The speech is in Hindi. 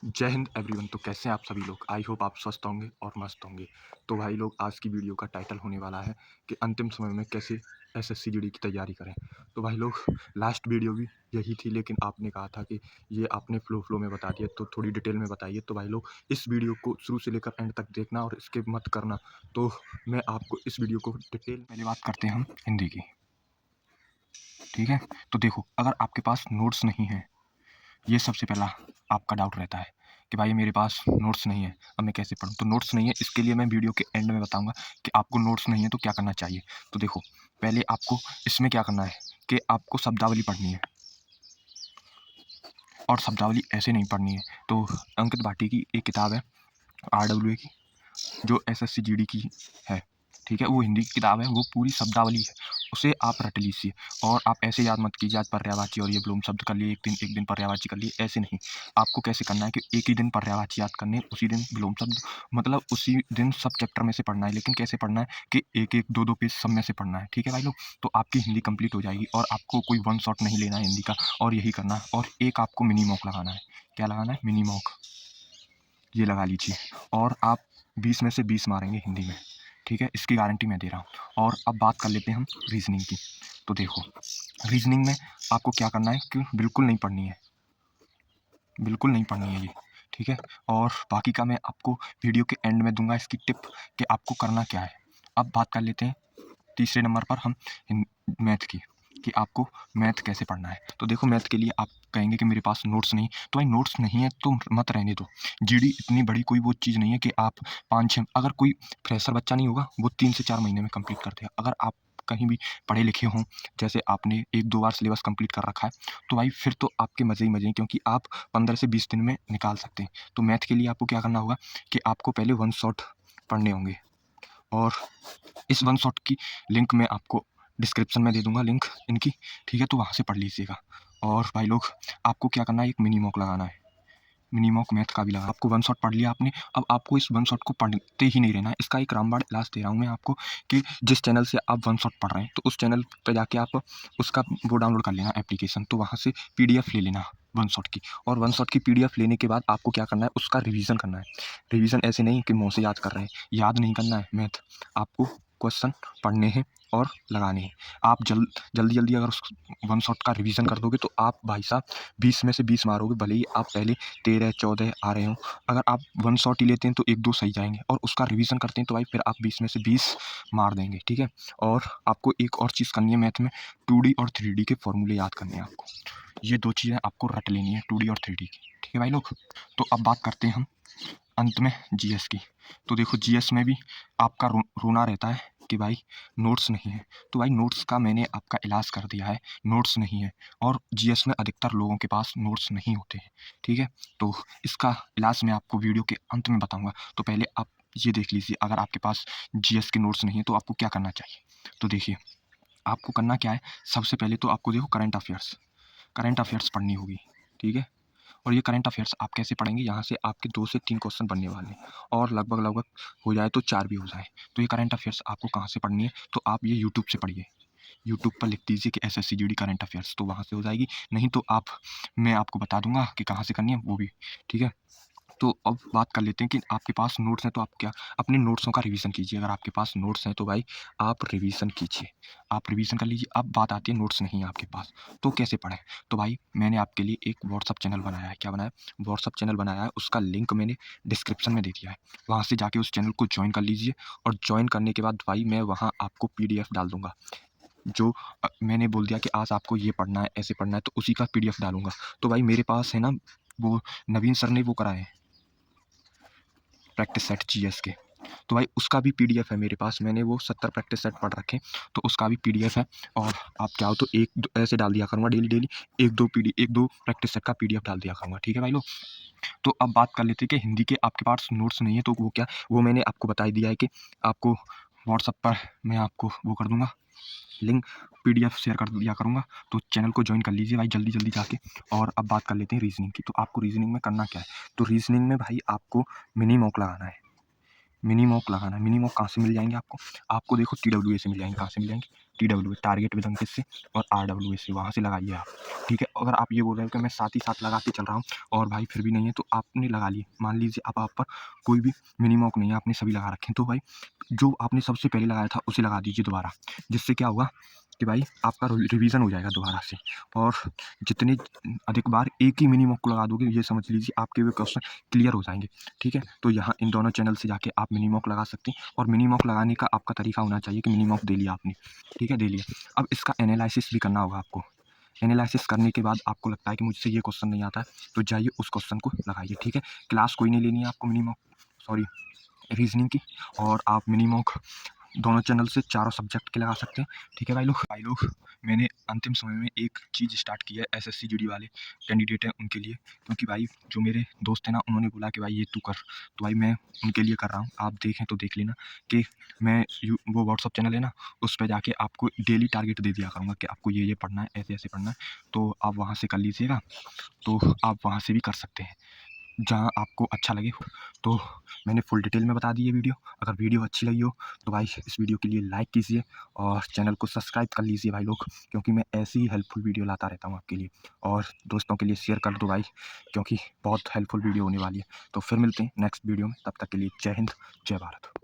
जय हिंद एवरीवन। तो कैसे हैं आप सभी लोग? आई होप आप स्वस्थ होंगे और मस्त होंगे। तो भाई लोग, आज की वीडियो का टाइटल होने वाला है कि अंतिम समय में कैसे एसएससी जीडी की तैयारी करें। तो भाई लोग, लास्ट वीडियो भी यही थी, लेकिन आपने कहा था कि ये आपने फ्लो में बता दिया, तो थोड़ी डिटेल में बताइए। तो भाई लोग, इस वीडियो को शुरू से लेकर एंड तक देखना और स्किप मत करना। तो मैं आपको इस वीडियो को डिटेल, पहले बात करते हैं हम हिंदी की, ठीक है। तो देखो, अगर आपके पास नोट्स नहीं है, ये सबसे पहला आपका डाउट रहता है कि भाई मेरे पास नोट्स नहीं है, अब मैं कैसे पढूँ? तो नोट्स नहीं है, इसके लिए मैं वीडियो के एंड में बताऊँगा कि आपको नोट्स नहीं है तो क्या करना चाहिए। तो देखो, पहले आपको इसमें क्या करना है कि आपको शब्दावली पढ़नी है, और शब्दावली ऐसे नहीं पढ़नी है। तो अंकित भाटी की एक किताब है RWA की, जो एसएससी जीडी की है, ठीक है। वो हिंदी की किताब है, वो पूरी शब्दावली है, उसे आप रट लीजिए। और आप ऐसे याद मत कीजिए आज पर्यायवाची और ये विलोम शब्द कर लिए, एक दिन पर्यायवाची कर लिए, ऐसे नहीं। आपको कैसे करना है कि एक ही दिन पर्यायवाची याद करने, उसी दिन विलोम शब्द, मतलब उसी दिन सब चैप्टर में से पढ़ना है। लेकिन कैसे पढ़ना है कि एक एक दो दो पेज सब में से पढ़ना है, ठीक है भाई लोग। तो आपकी हिंदी कंप्लीट हो जाएगी और आपको कोई वन शॉट नहीं लेना है हिंदी का, और यही करना है। और एक आपको मिनी मॉक लगाना है। क्या लगाना है? मिनी मॉक, ये लगा लीजिए। और आप 20 में से 20 मारेंगे हिंदी में, ठीक है, इसकी गारंटी मैं दे रहा हूँ। और अब बात कर लेते हैं हम रीजनिंग की। तो देखो, रीजनिंग में आपको क्या करना है कि बिल्कुल नहीं पढ़नी है, बिल्कुल नहीं पढ़नी है ये, ठीक है। और बाकी का मैं आपको वीडियो के एंड में दूंगा इसकी टिप कि आपको करना क्या है। अब बात कर लेते हैं तीसरे नंबर पर हम मैथ की, कि आपको मैथ कैसे पढ़ना है। तो देखो, मैथ के लिए आप कहेंगे कि मेरे पास नोट्स नहीं, तो भाई नोट्स नहीं है तो मत रहने दो। जीडी इतनी बड़ी कोई वो चीज़ नहीं है कि आप 5-6, अगर कोई फ्रेशर बच्चा नहीं होगा वो 3 से 4 महीने में कंप्लीट कर देगा। अगर आप कहीं भी पढ़े लिखे हों, जैसे आपने 1-2 बार सिलेबस कंप्लीट कर रखा है, तो भाई फिर तो आपके मज़े ही मज़े हैं, क्योंकि आप 15 से 20 दिन में निकाल सकते हैं। तो मैथ के लिए आपको क्या करना होगा कि आपको पहले वन शॉट पढ़ने होंगे, और इस वन शॉट की लिंक मैं आपको डिस्क्रिप्शन में दे दूंगा, लिंक इनकी, ठीक है। तो वहाँ से पढ़ लीजिएगा। और भाई लोग, आपको क्या करना है, एक मिनी मॉक लगाना है। मिनी मॉक मैथ का भी लगा, आपको वन शॉट पढ़ लिया आपने, अब आपको इस वन शॉट को पढ़ते ही नहीं रहना है। इसका एक रामबाण इलाज दे रहा हूँ मैं आपको, कि जिस चैनल से आप वन शॉट पढ़ रहे हैं, तो उस चैनल पे जाके आप उसका वो डाउनलोड कर लेना एप्लीकेशन, तो वहाँ से पीडीएफ ले लेना वन शॉट की। और वन शॉट की पीडीएफ लेने के बाद आपको क्या करना है, उसका रिवीजन करना है। रिवीजन ऐसे नहीं कि मुँह से याद कर रहे हैं, याद नहीं करना है मैथ, आपको क्वेश्चन पढ़ने हैं और लगाने हैं। आप जल्दी जल्दी अगर उस वन शॉट का रिवीजन कर दोगे, तो आप भाई साहब 20 में से 20 मारोगे, भले ही आप पहले 13-14 आ रहे हों। अगर आप वन शॉट ही लेते हैं तो 1-2 सही जाएँगे, और उसका रिवीजन करते हैं तो भाई फिर आप 20 में से 20 मार देंगे, ठीक है। और आपको एक और चीज़ करनी है मैथ में, 2D और 3D के फॉर्मूले याद करने हैं आपको। ये 2 चीज़ें आपको रट लेनी है, 2D और 3D की, ठीक है भाई लोग। तो अब बात करते हैं हम अंत में जीएस की। तो देखो, जीएस में भी आपका रोना रहता है कि भाई नोट्स नहीं है। तो भाई नोट्स का मैंने आपका इलाज कर दिया है, नोट्स नहीं है। और जीएस में अधिकतर लोगों के पास नोट्स नहीं होते हैं, ठीक है। तो इसका इलाज मैं आपको वीडियो के अंत में बताऊंगा। तो पहले आप ये देख लीजिए, अगर आपके पास जीएस के नोट्स नहीं है तो आपको क्या करना चाहिए। तो देखिए, आपको करना क्या है, सबसे पहले तो आपको देखो करंट अफेयर्स पढ़नी होगी, ठीक है। और ये करंट अफेयर्स आप कैसे पढ़ेंगे, यहाँ से आपके 2 से 3 क्वेश्चन बनने वाले हैं, और लगभग हो जाए तो 4 भी हो जाए। तो ये करंट अफेयर्स आपको कहाँ से पढ़नी है, तो आप ये यूट्यूब से पढ़िए। यूट्यूब पर लिख दीजिए कि एसएससी जीडी करंट अफेयर्स, तो वहाँ से हो जाएगी। नहीं तो आप, मैं आपको बता दूंगा कि कहाँ से करनी है वो भी, ठीक है। तो अब बात कर लेते हैं कि आपके पास नोट्स हैं तो आप क्या, अपने नोट्सों का रिवीजन कीजिए। अगर आपके पास नोट्स हैं तो भाई आप रिवीजन कीजिए, आप रिवीजन कर लीजिए। अब बात आती है नोट्स नहीं है आपके पास, तो कैसे पढ़ें। तो भाई मैंने आपके लिए एक व्हाट्सअप चैनल बनाया है। क्या बनाया? व्हाट्सअप चैनल बनाया है, उसका लिंक मैंने डिस्क्रिप्शन में दे दिया है। वहाँ से जाके उस चैनल को ज्वाइन कर लीजिए, और ज्वाइन करने के बाद भाई मैं वहाँ आपको पीडीएफ डाल दूंगा। जो मैंने बोल दिया कि आज आपको ये पढ़ना है, ऐसे पढ़ना है, तो उसी का पीडीएफ डालूंगा। तो भाई मेरे पास है ना, वो नवीन सर ने वो कराए हैं, प्रैक्टिस सेट जीएस के। तो भाई उसका भी पीडीएफ है मेरे पास, मैंने वो 70 प्रैक्टिस सेट पढ़ रखे, तो उसका भी पीडीएफ है। और आप चाहो तो एक ऐसे डाल दिया करूँगा, डेली डेली एक दो प्रैक्टिस सेट का पीडीएफ डाल दिया करूँगा, ठीक है भाई लोग। तो अब बात कर लेते हैं कि हिंदी के आपके पास नोट्स नहीं है तो वो क्या, वो मैंने आपको बता ही दिया है कि आपको व्हाट्सअप पर मैं आपको वो कर दूंगा, लिंक पीडीएफ शेयर कर दिया करूँगा। तो चैनल को ज्वाइन कर लीजिए भाई जल्दी जल्दी जाके। और अब बात कर लेते हैं रीजनिंग की। तो आपको रीजनिंग में करना क्या है, तो रीजनिंग में भाई आपको मिनी मॉक लगाना है, मिनी मॉक लगाना है। मिनी मॉक कहाँ से मिल जाएँगे आपको? आपको देखो TWA से मिल जाएँगे। कहाँ से मिल जाएँगे? TWA टारगेट विद अंकित से और RWA से, वहाँ से लगाइए आप, ठीक है? अगर आप ये बोल रहे हो कि मैं साथ ही साथ लगा के चल रहा हूँ और भाई फिर भी नहीं है, तो आपने लगा लिए। मान लीजिए अब आप पर कोई भी मिनी मॉक नहीं है, आपने सभी लगा रखे हैं, तो भाई जो आपने सबसे पहले लगाया था उसे लगा दीजिए दोबारा। जिससे क्या होगा कि भाई आपका रिवीजन हो जाएगा दोबारा से। और जितने अधिक बार एक ही मिनी मॉक को लगा दोगे, ये समझ लीजिए आपके वो क्वेश्चन क्लियर हो जाएंगे, ठीक है? तो यहाँ इन दोनों चैनल से जाके आप मिनी मॉक लगा सकते हैं। और मिनी मॉक लगाने का आपका तरीका होना चाहिए कि मिनी मॉक दे लिया आपने, ठीक है, दे लिया। अब इसका एनालिसिस भी करना होगा आपको। एनालिसिस करने के बाद आपको लगता है कि मुझसे ये क्वेश्चन नहीं आता है, तो जाइए उस क्वेश्चन को लगाइए, ठीक है? क्लास कोई नहीं लेनी है आपको मिनी मॉक, सॉरी, रीजनिंग की। और आप मिनी मॉक दोनों चैनल से चारों सब्जेक्ट के लगा सकते हैं, ठीक है भाई लोग। मैंने अंतिम समय में एक चीज़ स्टार्ट की है SSC GD वाले कैंडिडेट हैं उनके लिए, क्योंकि भाई जो मेरे दोस्त हैं ना, उन्होंने बोला कि भाई ये तू कर, तो भाई मैं उनके लिए कर रहा हूँ। आप देखें तो देख लेना कि मैं वो व्हाट्सअप चैनल है ना, उस पर जाके आपको डेली टारगेट दे दिया करूँगा कि आपको ये पढ़ना है, ऐसे ऐसे पढ़ना है, तो आप वहाँ से कर लीजिएगा। तो आप वहाँ से भी कर सकते हैं जहाँ आपको अच्छा लगे। तो मैंने फुल डिटेल में बता दी है वीडियो। अगर वीडियो अच्छी लगी हो तो भाई इस वीडियो के लिए लाइक कीजिए और चैनल को सब्सक्राइब कर लीजिए भाई लोग, क्योंकि मैं ऐसी ही हेल्पफुल वीडियो लाता रहता हूँ आपके लिए। और दोस्तों के लिए शेयर कर दो भाई, क्योंकि बहुत हेल्पफुल वीडियो होने वाली है। तो फिर मिलते हैं नेक्स्ट वीडियो में, तब तक के लिए जय हिंद, जय भारत।